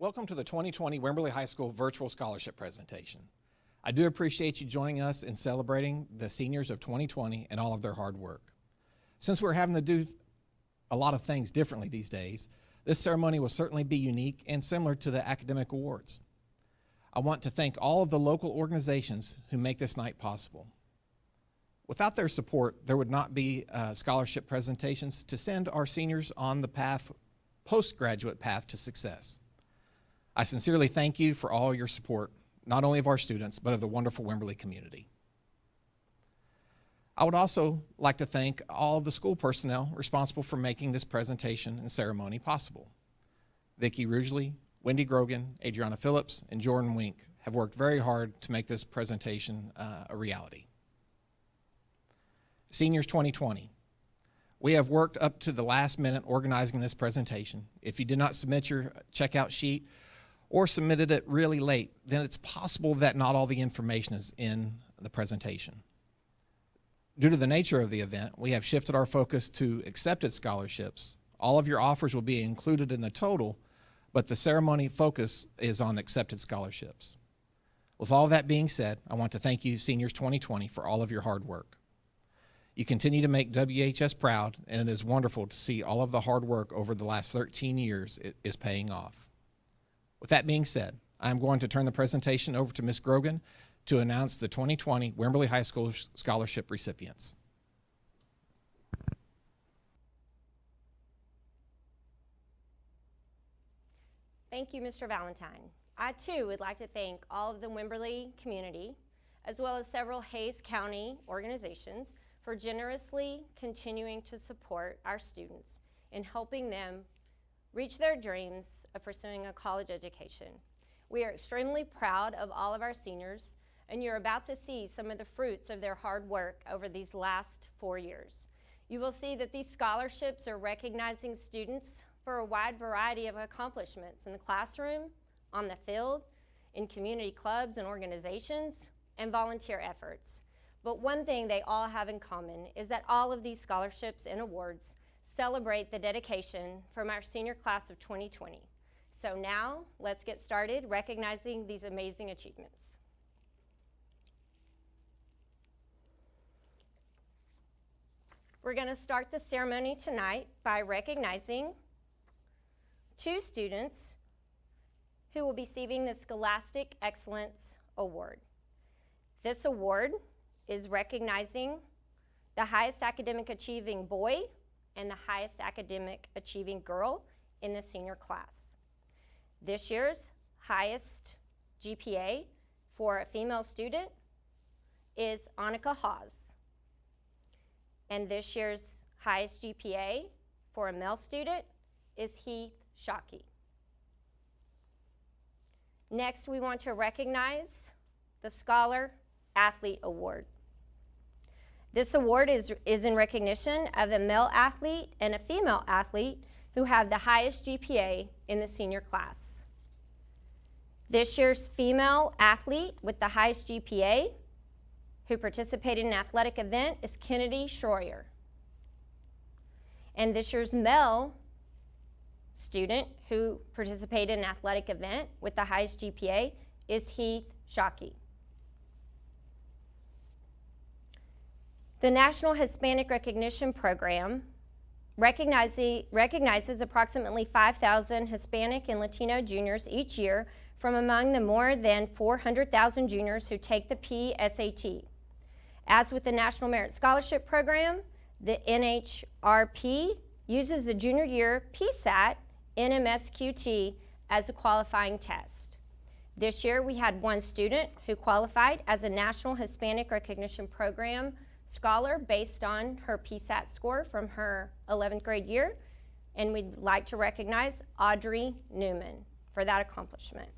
Welcome to the 2020 Wimberley High School Virtual Scholarship Presentation. I do appreciate you joining us in celebrating the seniors of 2020 and all of their hard work. Since we're having to do a lot of things differently these days, this ceremony will certainly be unique and similar to the academic awards. I want to thank all of the local organizations who make this night possible. Without their support, there would not be scholarship presentations to send our seniors on the postgraduate path to success. I sincerely thank you for all your support, not only of our students, but of the wonderful Wimberley community. I would also like to thank all of the school personnel responsible for making this presentation and ceremony possible. Vicki Rugeley, Wendy Grogan, Adriana Phillips, and Jordan Wink have worked very hard to make this presentation a reality. Seniors 2020. We have worked up to the last minute organizing this presentation. If you did not submit your checkout sheet or submitted it really late, then it's possible that not all the information is in the presentation. Due to the nature of the event, we have shifted our focus to accepted scholarships. All of your offers will be included in the total, but the ceremony focus is on accepted scholarships. With all that being said, I want to thank you, Seniors 2020, for all of your hard work. You continue to make WHS proud, and it is wonderful to see all of the hard work over the last 13 years is paying off. With that being said, I am going to turn the presentation over to Ms. Grogan to announce the 2020 Wimberley High School Scholarship recipients. Thank you, Mr. Valentine. I too would like to thank all of the Wimberley community, as well as several Hays County organizations, for generously continuing to support our students in helping them reach their dreams of pursuing a college education. We are extremely proud of all of our seniors, and you're about to see some of the fruits of their hard work over these last 4 years. You will see that these scholarships are recognizing students for a wide variety of accomplishments in the classroom, on the field, in community clubs and organizations, and volunteer efforts. But one thing they all have in common is that all of these scholarships and awards celebrate the dedication from our senior class of 2020. So now, let's get started recognizing these amazing achievements. We're going to start the ceremony tonight by recognizing 2 students who will be receiving the Scholastic Excellence Award. This award is recognizing the highest academic achieving boy and the highest academic achieving girl in the senior class. This year's highest GPA for a female student is Annika Haas. And this year's highest GPA for a male student is Heath Shockey. Next, we want to recognize the Scholar Athlete Award. This award is in recognition of a male athlete and a female athlete who have the highest GPA in the senior class. This year's female athlete with the highest GPA who participated in an athletic event is Kennedy Schroyer. And this year's male student who participated in an athletic event with the highest GPA is Heath Shockey. The National Hispanic Recognition Program recognizes approximately 5,000 Hispanic and Latino juniors each year from among the more than 400,000 juniors who take the PSAT. As with the National Merit Scholarship Program, the NHRP uses the junior year PSAT NMSQT as a qualifying test. This year we had 1 student who qualified as a National Hispanic Recognition Program scholar based on her PSAT score from her 11th grade year, and we'd like to recognize Audrey Newman for that accomplishment.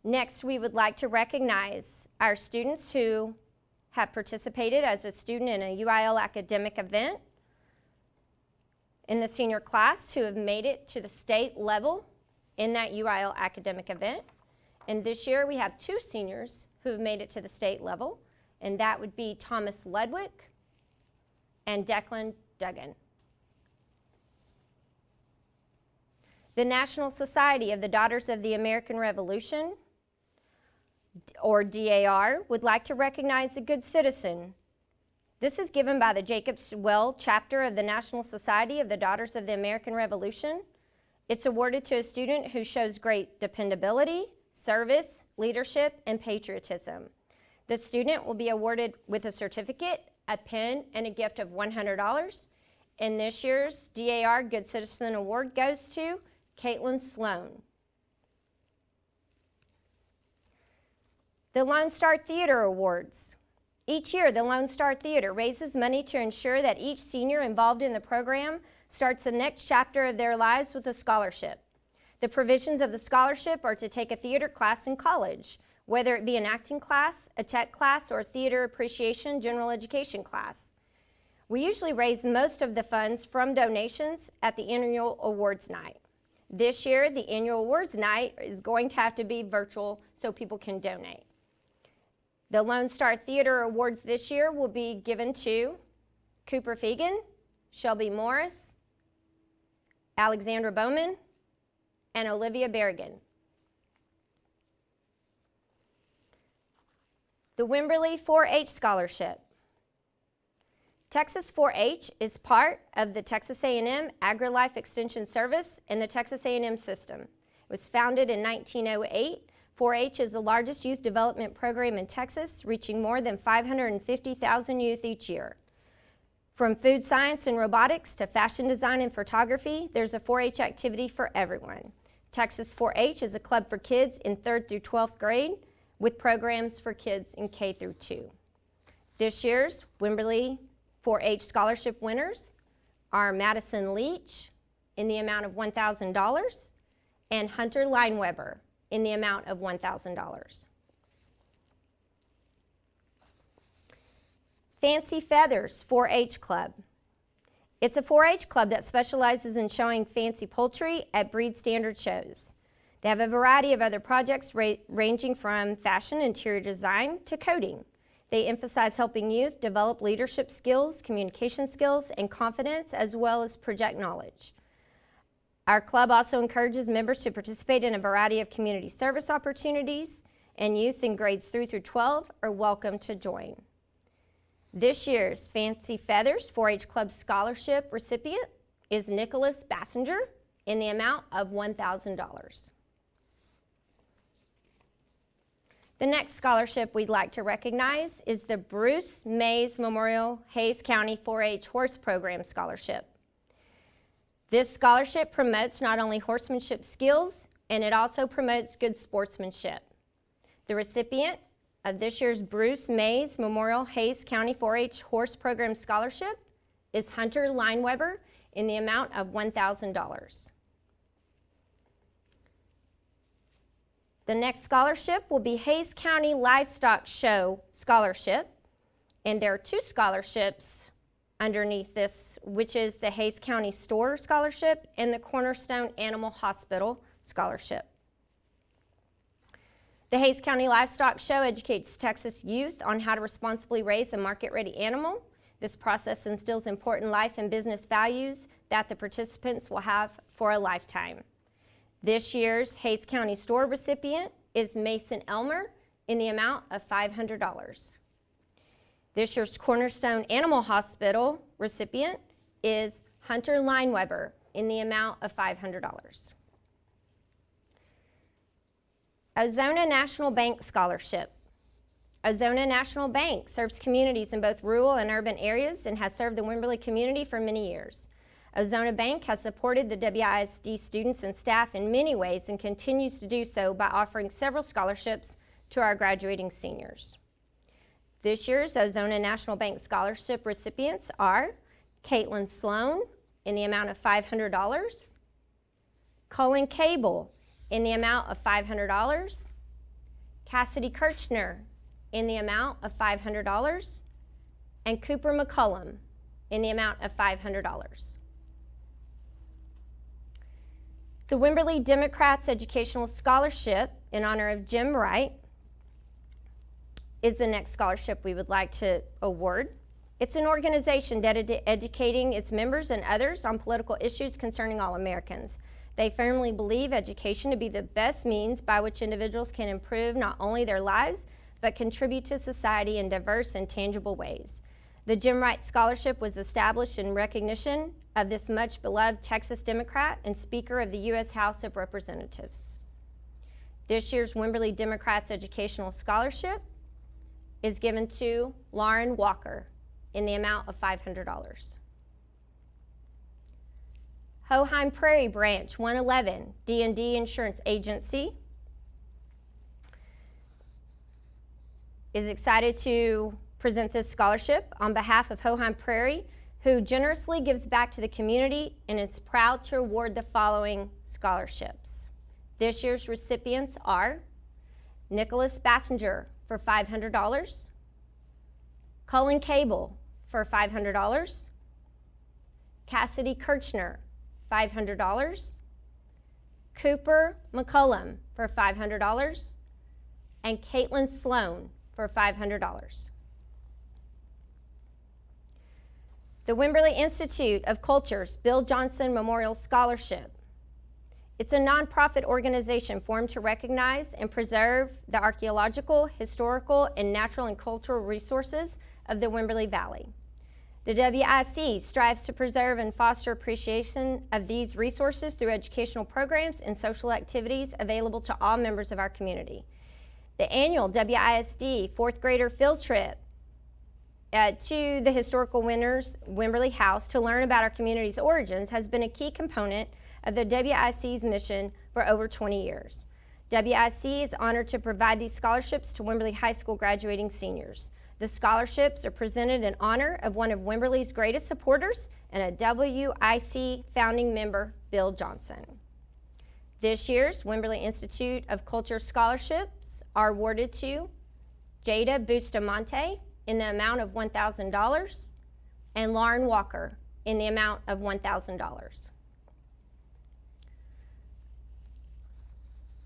Next, we would like to recognize our students who have participated as a student in a UIL academic event in the senior class who have made it to the state level in that UIL academic event. And this year we have 2 seniors who have made it to the state level, and that would be Thomas Ledwick and Declan Duggan. The National Society of the Daughters of the American Revolution, or DAR, would like to recognize a good citizen. This is given by the Jacobs Well chapter of the National Society of the Daughters of the American Revolution. It's awarded to a student who shows great dependability, service, leadership, and patriotism. The student will be awarded with a certificate, a pen, and a gift of $100. And this year's DAR Good Citizen Award goes to Caitlin Sloan. The Lone Star Theater Awards. Each year, the Lone Star Theater raises money to ensure that each senior involved in the program starts the next chapter of their lives with a scholarship. The provisions of the scholarship are to take a theater class in college, whether it be an acting class, a tech class, or a theater appreciation general education class. We usually raise most of the funds from donations at the annual awards night. This year, the annual awards night is going to have to be virtual so people can donate. The Lone Star Theater Awards this year will be given to Cooper Fegan, Shelby Morris, Alexandra Bowman, and Olivia Berrigan. The Wimberley 4-H Scholarship. Texas 4-H is part of the Texas A&M AgriLife Extension Service and the Texas A&M system. It was founded in 1908. 4-H is the largest youth development program in Texas, reaching more than 550,000 youth each year. From food science and robotics to fashion design and photography, there's a 4-H activity for everyone. Texas 4-H is a club for kids in 3rd through 12th grade with programs for kids in K through 2. This year's Wimberley 4-H scholarship winners are Madison Leach in the amount of $1,000 and Hunter Lineweber in the amount of $1,000. Fancy Feathers 4-H Club. It's a 4-H club that specializes in showing fancy poultry at breed standard shows. They have a variety of other projects ranging from fashion, interior design, to coding. They emphasize helping youth develop leadership skills, communication skills, and confidence, as well as project knowledge. Our club also encourages members to participate in a variety of community service opportunities, and youth in grades 3 through 12 are welcome to join. This year's Fancy Feathers 4-H Club Scholarship recipient is Nicholas Bassinger in the amount of $1,000. The next scholarship we'd like to recognize is the Bruce Mays Memorial Hays County 4-H Horse Program Scholarship. This scholarship promotes not only horsemanship skills, and it also promotes good sportsmanship. The recipient of this year's Bruce Mays Memorial Hays County 4-H Horse Program Scholarship is Hunter Lineweber in the amount of $1,000. The next scholarship will be Hays County Livestock Show Scholarship, and there are 2 scholarships underneath this, which is the Hays County Store Scholarship and the Cornerstone Animal Hospital Scholarship. The Hays County Livestock Show educates Texas youth on how to responsibly raise a market-ready animal. This process instills important life and business values that the participants will have for a lifetime. This year's Hays County Store recipient is Mason Elmer in the amount of $500. This year's Cornerstone Animal Hospital recipient is Hunter Lineweber in the amount of $500. Ozona National Bank Scholarship. Ozona National Bank serves communities in both rural and urban areas and has served the Wimberley community for many years. Ozona Bank has supported the WISD students and staff in many ways and continues to do so by offering several scholarships to our graduating seniors. This year's Ozona National Bank Scholarship recipients are Caitlin Sloan in the amount of $500, Colin Cable in the amount of $500, Cassidy Kirchner in the amount of $500, and Cooper McCullum in the amount of $500. The Wimberley Democrats Educational Scholarship in honor of Jim Wright is the next scholarship we would like to award. It's an organization dedicated to educating its members and others on political issues concerning all Americans. They firmly believe education to be the best means by which individuals can improve not only their lives, but contribute to society in diverse and tangible ways. The Jim Wright Scholarship was established in recognition of this much beloved Texas Democrat and Speaker of the U.S. House of Representatives. This year's Wimberley Democrats Educational Scholarship is given to Lauren Walker in the amount of $500. Hohein Prairie Branch 111 D&D Insurance Agency is excited to present this scholarship on behalf of Hohein Prairie, who generously gives back to the community and is proud to award the following scholarships. This year's recipients are Nicholas Bassinger for $500, Cullen Cable for $500, Cassidy Kirchner, $500, Cooper McCullum for $500, and Caitlin Sloan for $500. The Wimberley Institute of Culture's Bill Johnson Memorial Scholarship. It's a nonprofit organization formed to recognize and preserve the archaeological, historical, and natural and cultural resources of the Wimberley Valley. The WIC strives to preserve and foster appreciation of these resources through educational programs and social activities available to all members of our community. The annual WISD fourth grader field trip to the historical Wimberley House to learn about our community's origins has been a key component of the WIC's mission for over 20 years. WIC is honored to provide these scholarships to Wimberley High School graduating seniors. The scholarships are presented in honor of one of Wimberley's greatest supporters and a WIC founding member, Bill Johnson. This year's Wimberley Institute of Culture scholarships are awarded to Jada Bustamante in the amount of $1,000 and Lauren Walker in the amount of $1,000.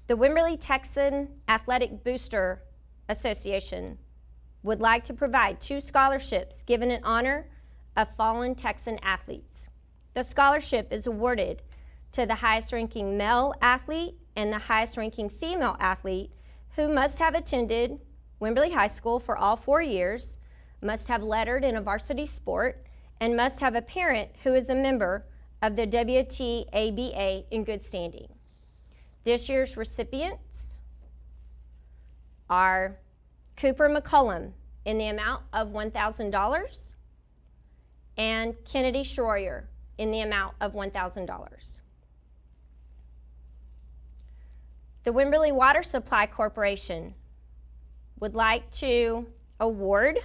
The Wimberley Texan Athletic Booster Association would like to provide 2 scholarships given in honor of fallen Texan athletes. The scholarship is awarded to the highest ranking male athlete and the highest ranking female athlete who must have attended Wimberley High School for all 4 years, must have lettered in a varsity sport, and must have a parent who is a member of the WTABA in good standing. This year's recipients are Cooper McCullum in the amount of $1,000 and Kennedy Schroyer in the amount of $1,000. The Wimberley Water Supply Corporation would like to award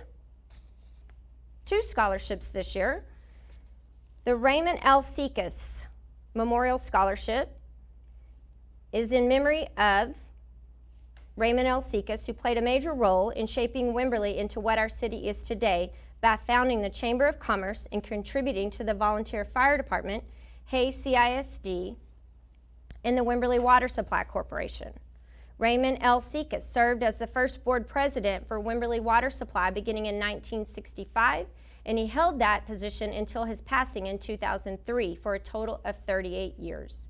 2 scholarships this year. The Raymond L. Sekas Memorial Scholarship is in memory of Raymond L. Sekas, who played a major role in shaping Wimberley into what our city is today by founding the Chamber of Commerce and contributing to the volunteer fire department, Hayes CISD, and the Wimberley Water Supply Corporation. Raymond L. Sekas served as the first board president for Wimberley Water Supply beginning in 1965, and he held that position until his passing in 2003 for a total of 38 years.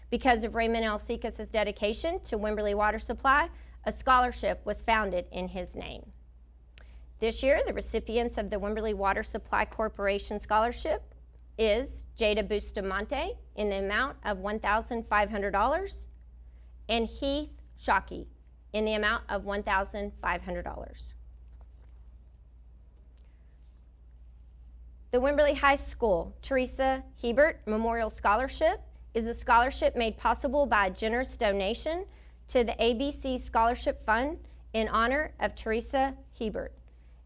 Because of Raymond L. Sekas' dedication to Wimberley Water Supply, a scholarship was founded in his name. This year, the recipients of the Wimberley Water Supply Corporation Scholarship is Jada Bustamante in the amount of $1,500 and Heath Shockey in the amount of $1,500. The Wimberley High School Teresa Hebert Memorial Scholarship is a scholarship made possible by a generous donation to the ABC Scholarship Fund in honor of Teresa Hebert.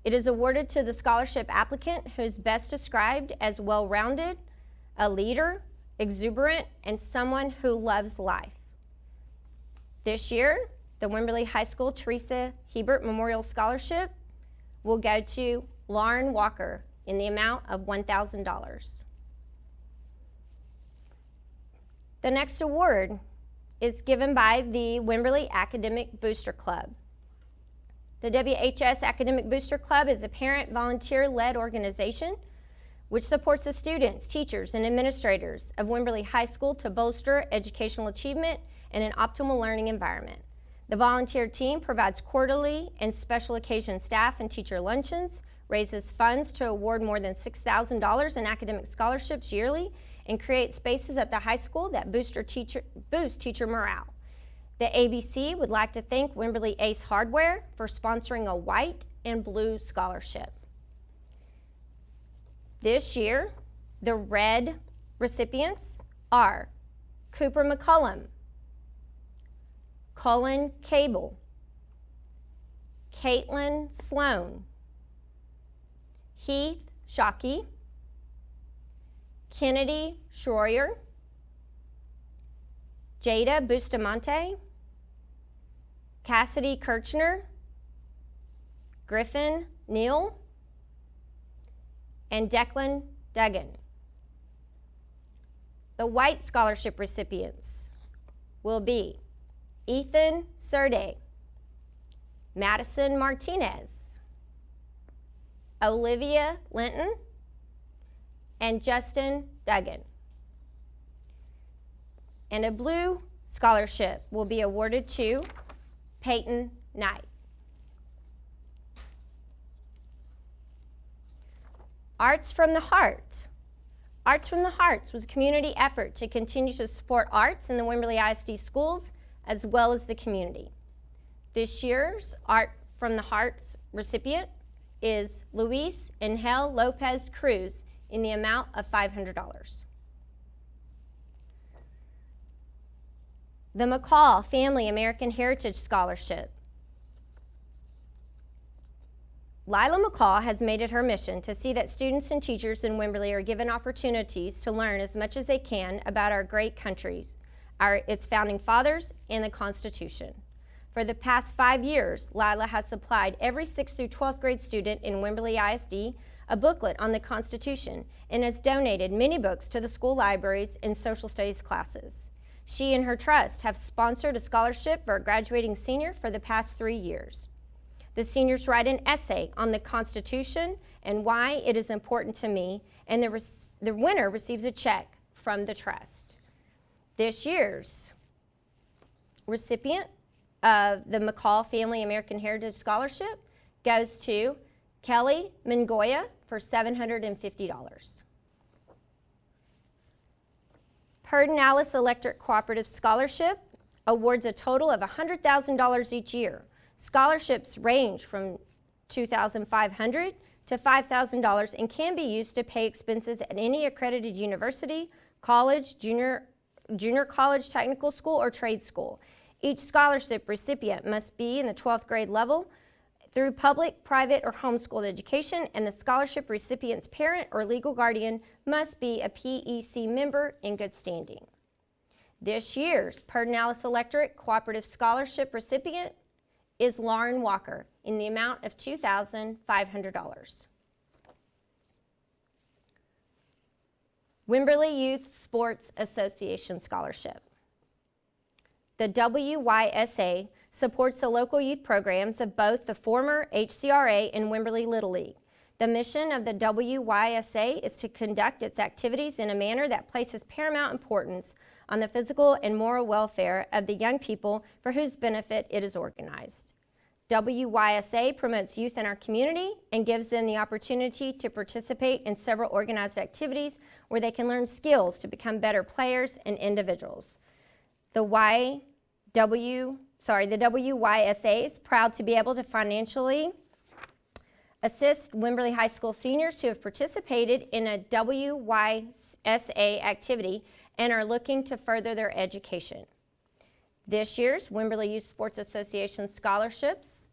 It is awarded to the scholarship applicant who is best described as well-rounded, a leader, exuberant, and someone who loves life. This year, the Wimberley High School Teresa Hebert Memorial Scholarship will go to Lauren Walker in the amount of $1,000. The next award is given by the Wimberley Academic Booster Club. The WHS Academic Booster Club is a parent volunteer-led organization which supports the students, teachers, and administrators of Wimberley High School to bolster educational achievement in an optimal learning environment. The volunteer team provides quarterly and special occasion staff and teacher luncheons, raises funds to award more than $6,000 in academic scholarships yearly, and create spaces at the high school that boost teacher morale. The ABC would like to thank Wimberley Ace Hardware for sponsoring a white and blue scholarship. This year, the red recipients are Cooper McCullum, Cullen Cable, Caitlin Sloan, Heath Shockey, Kennedy Schroyer, Jada Bustamante, Cassidy Kirchner, Griffin Neal, and Declan Duggan. The white scholarship recipients will be Ethan Serde, Madison Martinez, Olivia Linton, and Justin Duggan. And a blue scholarship will be awarded to Peyton Knight. Arts from the Heart. Arts from the Hearts was a community effort to continue to support arts in the Wimberley ISD schools as well as the community. This year's Art from the Hearts recipient is Luis Angel Lopez Cruz in the amount of $500. The McCall Family American Heritage Scholarship. Lila McCall has made it her mission to see that students and teachers in Wimberley are given opportunities to learn as much as they can about our great country, its founding fathers, and the Constitution. For the past 5 years, Lila has supplied every 6th through 12th grade student in Wimberley ISD a booklet on the Constitution and has donated many books to the school libraries and social studies classes. She and her trust have sponsored a scholarship for a graduating senior for the past 3 years. The seniors write an essay on the Constitution and why it is important to me, and the winner receives a check from the trust. This year's recipient of the McCall Family American Heritage Scholarship goes to Kelly Mangoya for $750. Pedernales Electric Cooperative Scholarship awards a total of $100,000 each year. Scholarships range from $2,500 to $5,000 and can be used to pay expenses at any accredited university, college, junior college, technical school, or trade school. Each scholarship recipient must be in the 12th grade level through public, private, or homeschooled education, and the scholarship recipient's parent or legal guardian must be a PEC member in good standing. This year's Pedernales Electric Cooperative Scholarship recipient is Lauren Walker in the amount of $2,500. Wimberley Youth Sports Association Scholarship. The WYSA supports the local youth programs of both the former HCRA and Wimberley Little League. The mission of the WYSA is to conduct its activities in a manner that places paramount importance on the physical and moral welfare of the young people for whose benefit it is organized. WYSA promotes youth in our community and gives them the opportunity to participate in several organized activities where they can learn skills to become better players and individuals. The WYSA is proud to be able to financially assist Wimberley High School seniors who have participated in a WYSA activity and are looking to further their education. This year's Wimberley Youth Sports Association scholarships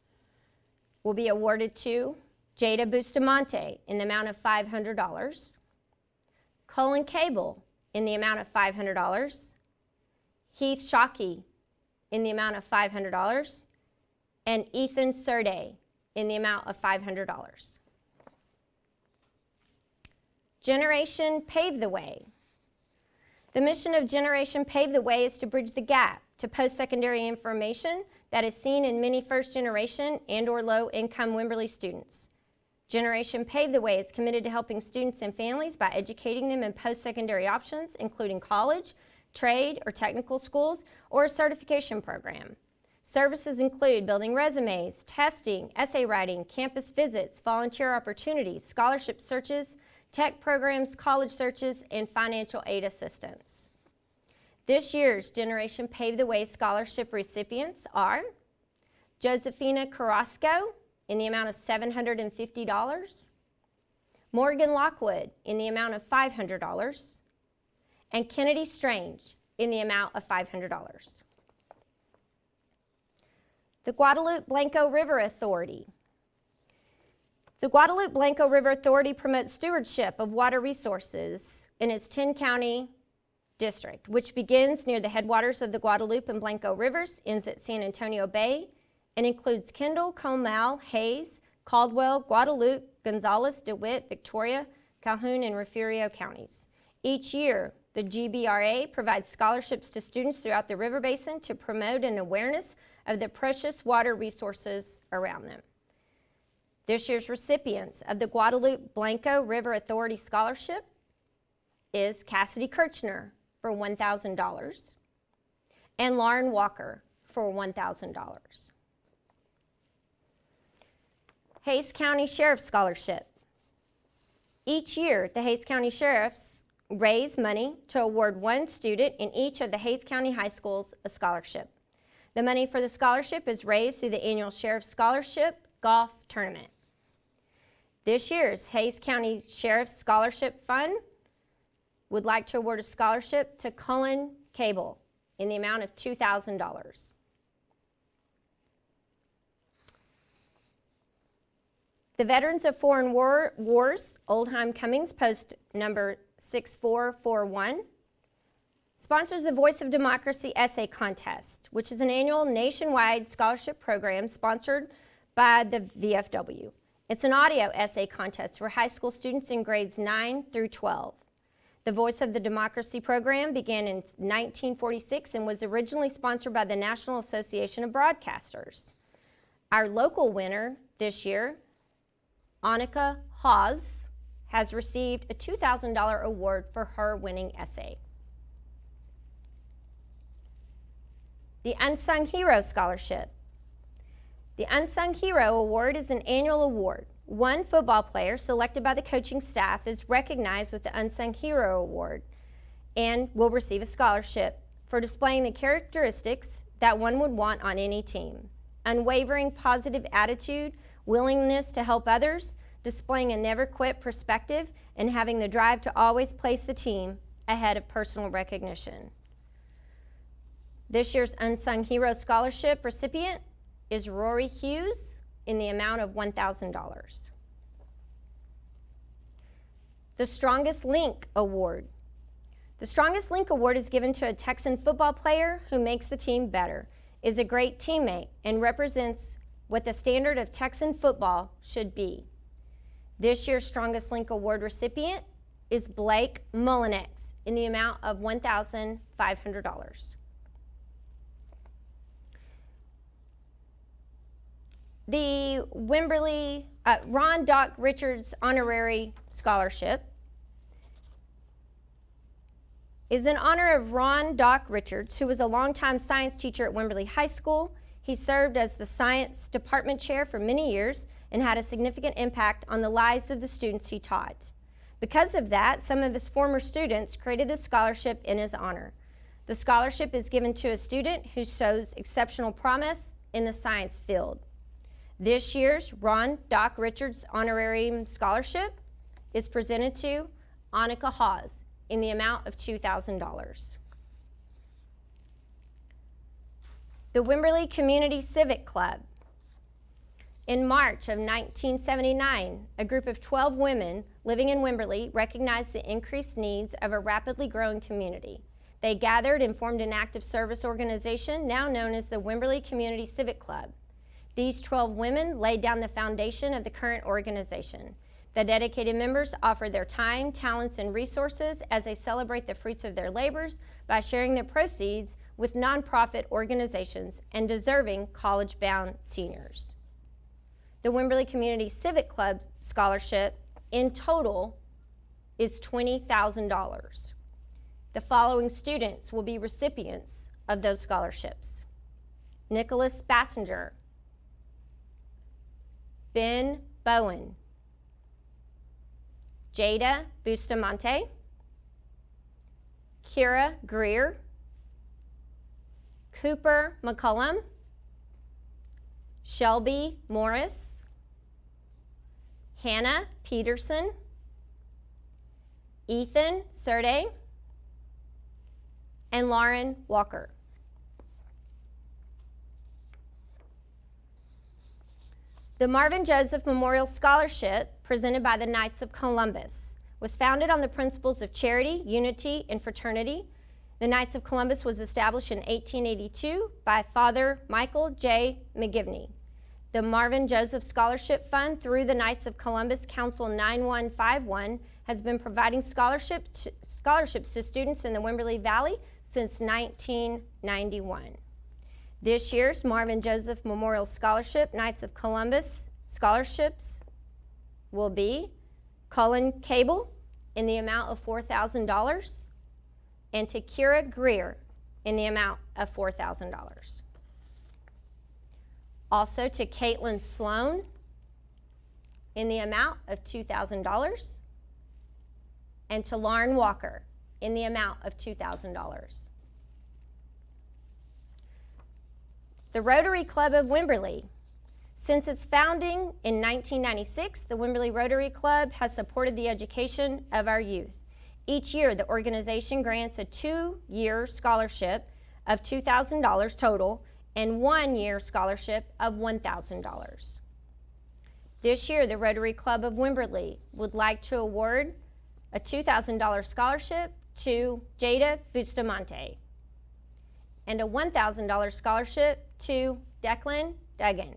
will be awarded to Jada Bustamante in the amount of $500, Cullen Cable in the amount of $500, Heath Shockey in the amount of $500, and Ethan Serde in the amount of $500. Generation Pave the Way. The mission of Generation Pave the Way is to bridge the gap to post-secondary information that is seen in many first-generation and/or low-income Wimberley students. Generation Pave the Way is committed to helping students and families by educating them in post-secondary options, including college, trade, or technical schools, or a certification program. Services include building resumes, testing, essay writing, campus visits, volunteer opportunities, scholarship searches, tech programs, college searches, and financial aid assistance. This year's Generation Pave the Way scholarship recipients are Josephina Carrasco in the amount of $750, Morgan Lockwood in the amount of $500, and Kennedy Strange in the amount of $500. The Guadalupe Blanco River Authority. The Guadalupe Blanco River Authority promotes stewardship of water resources in its 10-county district, which begins near the headwaters of the Guadalupe and Blanco rivers, ends at San Antonio Bay, and includes Kendall, Comal, Hayes, Caldwell, Guadalupe, Gonzales, DeWitt, Victoria, Calhoun, and Refugio counties. Each year, the GBRA provides scholarships to students throughout the river basin to promote an awareness of the precious water resources around them. This year's recipients of the Guadalupe Blanco River Authority Scholarship is Cassidy Kirchner for $1,000 and Lauren Walker for $1,000. Hays County Sheriff Scholarship. Each year, the Hays County Sheriffs raise money to award one student in each of the Hays County high schools a scholarship. The money for the scholarship is raised through the annual Sheriff Scholarship Golf Tournament. This year's Hays County Sheriff's Scholarship Fund would like to award a scholarship to Cullen Cable in the amount of $2,000. The Veterans of Foreign Wars, Oldham Cummings, post number 6441, sponsors the Voice of Democracy Essay Contest, which is an annual nationwide scholarship program sponsored by the VFW. It's an audio essay contest for high school students in grades 9 through 12. The Voice of the Democracy program began in 1946 and was originally sponsored by the National Association of Broadcasters. Our local winner this year, Annika Hawes, has received a $2,000 award for her winning essay. The Unsung Hero Scholarship. The Unsung Hero Award is an annual award. One football player selected by the coaching staff is recognized with the Unsung Hero Award and will receive a scholarship for displaying the characteristics that one would want on any team. Unwavering positive attitude, willingness to help others, displaying a never-quit perspective, and having the drive to always place the team ahead of personal recognition. This year's Unsung Hero Scholarship recipient is Rory Hughes in the amount of $1,000. The Strongest Link Award. The Strongest Link Award is given to a Texan football player who makes the team better, is a great teammate, and represents what the standard of Texan football should be. This year's Strongest Link Award recipient is Blake Mullinex in the amount of $1,500. The Wimberley Ron Doc Richards Honorary Scholarship is in honor of Ron Doc Richards, who was a longtime science teacher at Wimberley High School. He served as the science department chair for many years and had a significant impact on the lives of the students he taught. Because of that, some of his former students created this scholarship in his honor. The scholarship is given to a student who shows exceptional promise in the science field. This year's Ron Doc Richards Honorary Scholarship is presented to Annika Hawes in the amount of $2,000. The Wimberley Community Civic Club. In March of 1979, a group of 12 women living in Wimberley recognized the increased needs of a rapidly growing community. They gathered and formed an active service organization now known as the Wimberley Community Civic Club. These 12 women laid down the foundation of the current organization. The dedicated members offer their time, talents, and resources as they celebrate the fruits of their labors by sharing the proceeds with nonprofit organizations and deserving college-bound seniors. The Wimberley Community Civic Club scholarship in total is $20,000. The following students will be recipients of those scholarships: Nicholas Bassinger, Ben Bowen, Jada Bustamante, Kira Greer, Cooper McCullum, Shelby Morris, Hannah Peterson, Ethan Serde, and Lauren Walker. The Marvin Joseph Memorial Scholarship, presented by the Knights of Columbus, was founded on the principles of charity, unity, and fraternity. The Knights of Columbus was established in 1882 by Father Michael J. McGivney. The Marvin Joseph Scholarship Fund, through the Knights of Columbus Council 9151, has been providing scholarships to students in the Wimberley Valley since 1991. This year's Marvin Joseph Memorial Scholarship Knights of Columbus scholarships will be Cullen Cable in the amount of $4,000 and to Kira Greer in the amount of $4,000. Also to Caitlin Sloan in the amount of $2,000 and to Lauren Walker in the amount of $2,000. The Rotary Club of Wimberley. Since its founding in 1996, the Wimberley Rotary Club has supported the education of our youth. Each year, the organization grants a 2-year scholarship of $2,000 total and 1-year scholarship of $1,000. This year, the Rotary Club of Wimberley would like to award a $2,000 scholarship to Jada Bustamante and a $1,000 scholarship to Declan Duggan.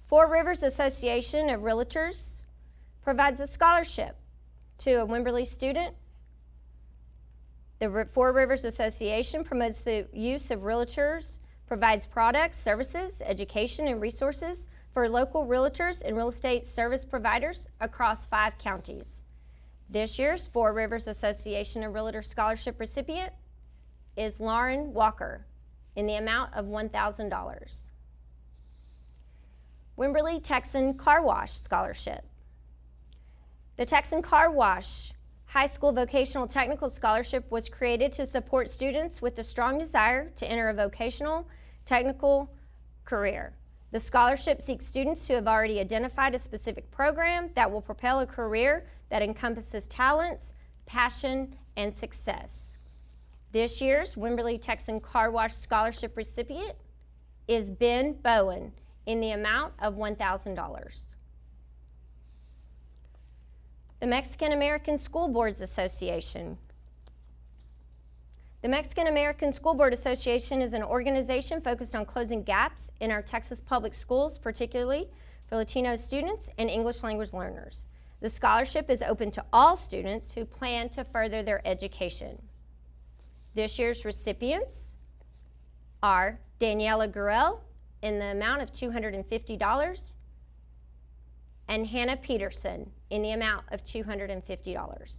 Four Rivers Association of Realtors provides a scholarship to a Wimberley student. The Four Rivers Association promotes the use of realtors, provides products, services, education, and resources for local realtors and real estate service providers across 5 counties. This year's Four Rivers Association of Realtors Scholarship recipient is Lauren Walker in the amount of $1,000. Wimberley Texan Car Wash Scholarship. The Texan Car Wash High School Vocational Technical Scholarship was created to support students with a strong desire to enter a vocational technical career. The scholarship seeks students who have already identified a specific program that will propel a career that encompasses talents, passion, and success. This year's Wimberley Texan Car Wash Scholarship recipient is Ben Bowen in the amount of $1,000. The Mexican American School Boards Association. The Mexican American School Board Association is an organization focused on closing gaps in our Texas public schools, particularly for Latino students and English language learners. The scholarship is open to all students who plan to further their education. This year's recipients are Daniela Gurel in the amount of $250 and Hannah Peterson in the amount of $250.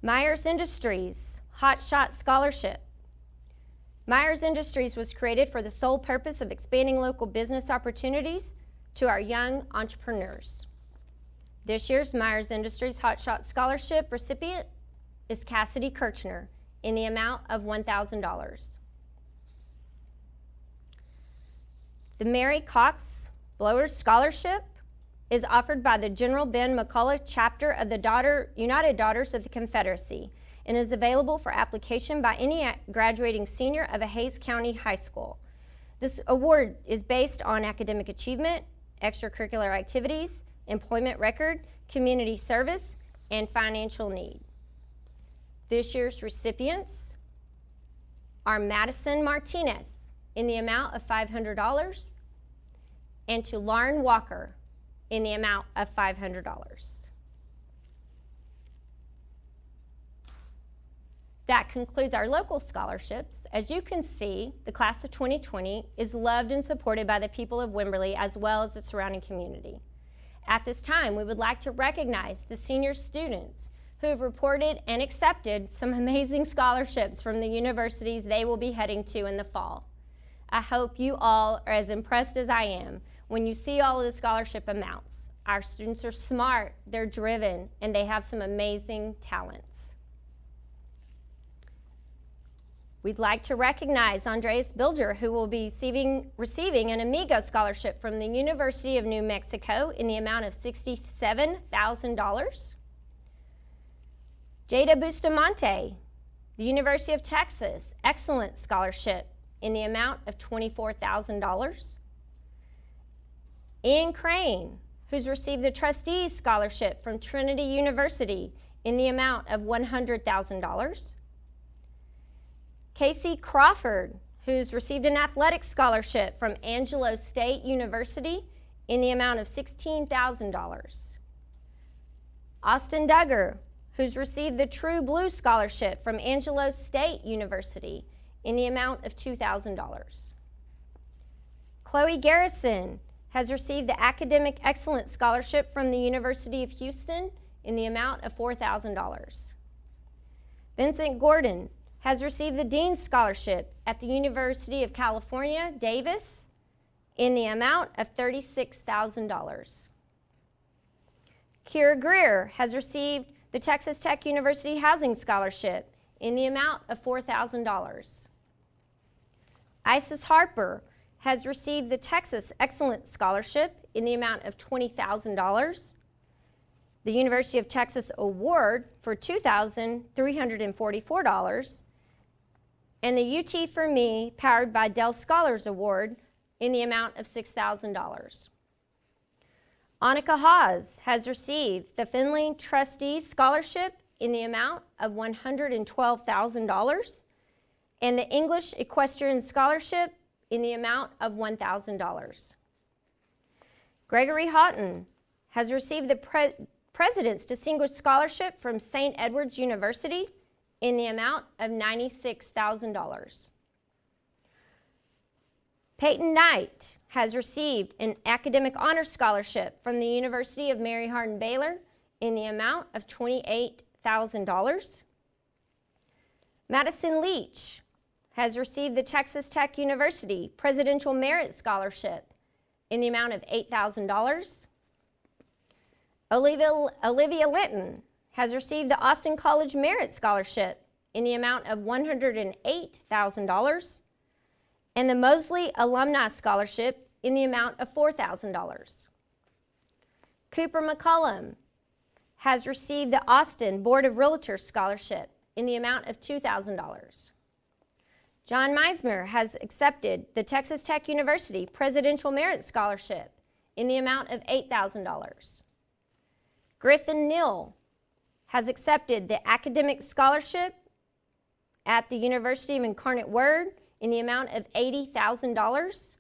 Myers Industries Hot Shot Scholarship. Myers Industries was created for the sole purpose of expanding local business opportunities to our young entrepreneurs. This year's Myers Industries Hot Shot Scholarship recipient is Cassidy Kirchner in the amount of $1,000. The Mary Cox Blowers Scholarship is offered by the General Ben McCall chapter of the United Daughters of the Confederacy and is available for application by any graduating senior of a Hays County high school. This award is based on academic achievement, extracurricular activities, employment record, community service, and financial need. This year's recipients are Madison Martinez in the amount of $500 and to Lauren Walker in the amount of $500. That concludes our local scholarships. As you can see, the class of 2020 is loved and supported by the people of Wimberley as well as the surrounding community. At this time, we would like to recognize the senior students who have reported and accepted some amazing scholarships from the universities they will be heading to in the fall. I hope you all are as impressed as I am when you see all of the scholarship amounts. Our students are smart, they're driven, and they have some amazing talents. We'd like to recognize Andreas Bilger, who will be receiving an Amigo scholarship from the University of New Mexico in the amount of $67,000. Jada Bustamante, the University of Texas, Excellent Scholarship in the amount of $24,000. Ian Crane, who's received the Trustees Scholarship from Trinity University in the amount of $100,000. Casey Crawford, who's received an Athletics Scholarship from Angelo State University in the amount of $16,000. Austin Duggar, who's received the True Blue Scholarship from Angelo State University in the amount of $2,000. Chloe Garrison has received the Academic Excellence Scholarship from the University of Houston in the amount of $4,000. Vincent Gordon has received the Dean's Scholarship at the University of California, Davis, in the amount of $36,000. Kira Greer has received the Texas Tech University Housing Scholarship in the amount of $4,000. Isis Harper has received the Texas Excellence Scholarship in the amount of $20,000. The University of Texas Award for $2,344, and the UT for Me powered by Dell Scholars Award in the amount of $6,000. Annika Haas has received the Finley Trustees Scholarship in the amount of $112,000 and the English Equestrian Scholarship in the amount of $1,000. Gregory Houghton has received the President's Distinguished Scholarship from St. Edward's University in the amount of $96,000. Peyton Knight has received an Academic Honor Scholarship from the University of Mary Hardin-Baylor in the amount of $28,000. Madison Leach has received the Texas Tech University Presidential Merit Scholarship in the amount of $8,000. Olivia Linton has received the Austin College Merit Scholarship in the amount of $108,000 and the Mosley Alumni Scholarship in the amount of $4,000. Cooper McCollum has received the Austin Board of Realtors Scholarship in the amount of $2,000. John Meismer has accepted the Texas Tech University Presidential Merit Scholarship in the amount of $8,000. Griffin Neal has accepted the Academic Scholarship at the University of Incarnate Word in the amount of $80,000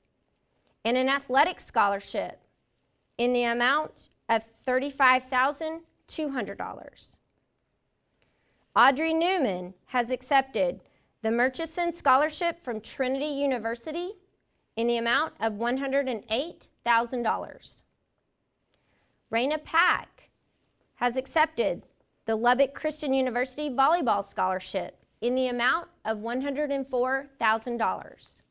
and an Athletic Scholarship in the amount of $35,200. Audrey Newman has accepted the Murchison Scholarship from Trinity University in the amount of $108,000. Raina Pack has accepted the Lubbock Christian University Volleyball Scholarship in the amount of $104,000.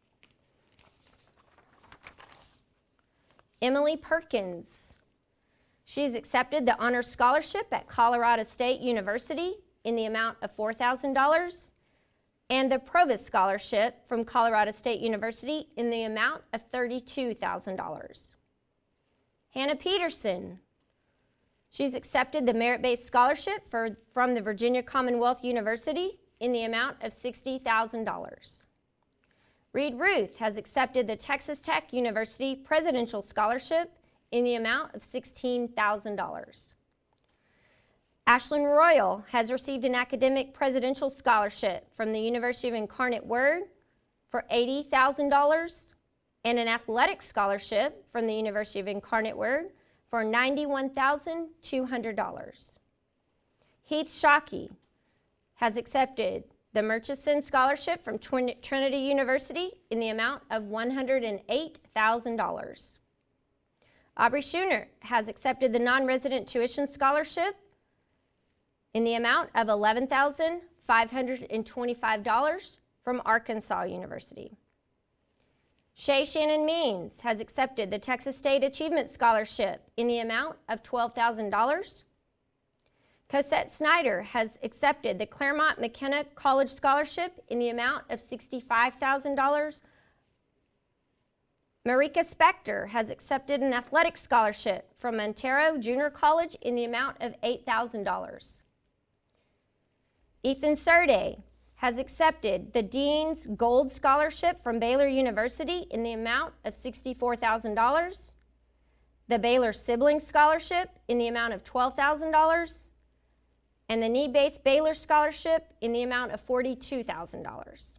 Emily Perkins, she's accepted the Honor Scholarship at Colorado State University in the amount of $4,000 and the Provost Scholarship from Colorado State University in the amount of $32,000. Hannah Peterson, she's accepted the Merit-Based Scholarship from the Virginia Commonwealth University in the amount of $60,000. Reed Ruth has accepted the Texas Tech University Presidential Scholarship in the amount of $16,000. Ashlyn Royal has received an Academic Presidential Scholarship from the University of Incarnate Word for $80,000 and an Athletic Scholarship from the University of Incarnate Word for $91,200. Heath Shockey has accepted the Murchison Scholarship from Trinity University in the amount of $108,000. Aubrey Schooner has accepted the non-resident tuition scholarship in the amount of $11,525 from Arkansas University. Shay Shannon Means has accepted the Texas State Achievement Scholarship in the amount of $12,000. Cosette Snyder has accepted the Claremont McKenna College Scholarship in the amount of $65,000. Marika Spector has accepted an athletics scholarship from Montero Junior College in the amount of $8,000. Ethan Surde has accepted the Dean's Gold Scholarship from Baylor University in the amount of $64,000, the Baylor Siblings Scholarship in the amount of $12,000, and the Need-Based Baylor Scholarship in the amount of $42,000.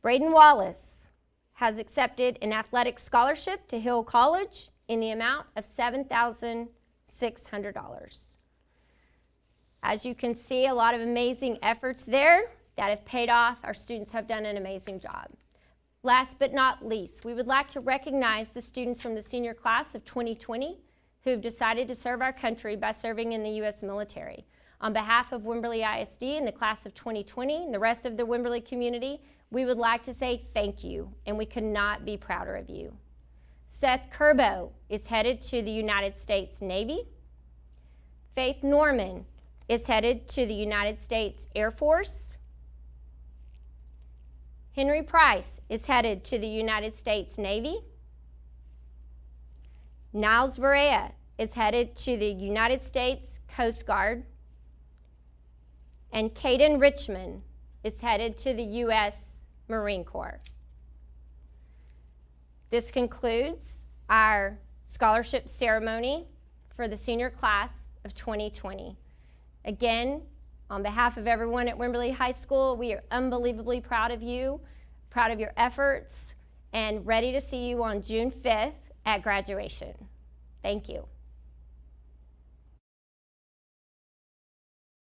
Braden Wallace has accepted an athletics scholarship to Hill College in the amount of $7,600. As you can see, a lot of amazing efforts there that have paid off. Our students have done an amazing job. Last but not least, we would like to recognize the students from the senior class of 2020 who have decided to serve our country by serving in the U.S. military. On behalf of Wimberley ISD and the class of 2020 and the rest of the Wimberley community, we would like to say thank you, and we could not be prouder of you. Seth Kerbo is headed to the United States Navy. Faith Norman is headed to the United States Air Force. Henry Price is headed to the United States Navy. Niles Barea is headed to the United States Coast Guard. And Caden Richmond is headed to the U.S. Marine Corps. This concludes our scholarship ceremony for the senior class of 2020. Again, on behalf of everyone at Wimberley High School, we are unbelievably proud of you, proud of your efforts, and ready to see you on June 5th at graduation. Thank you.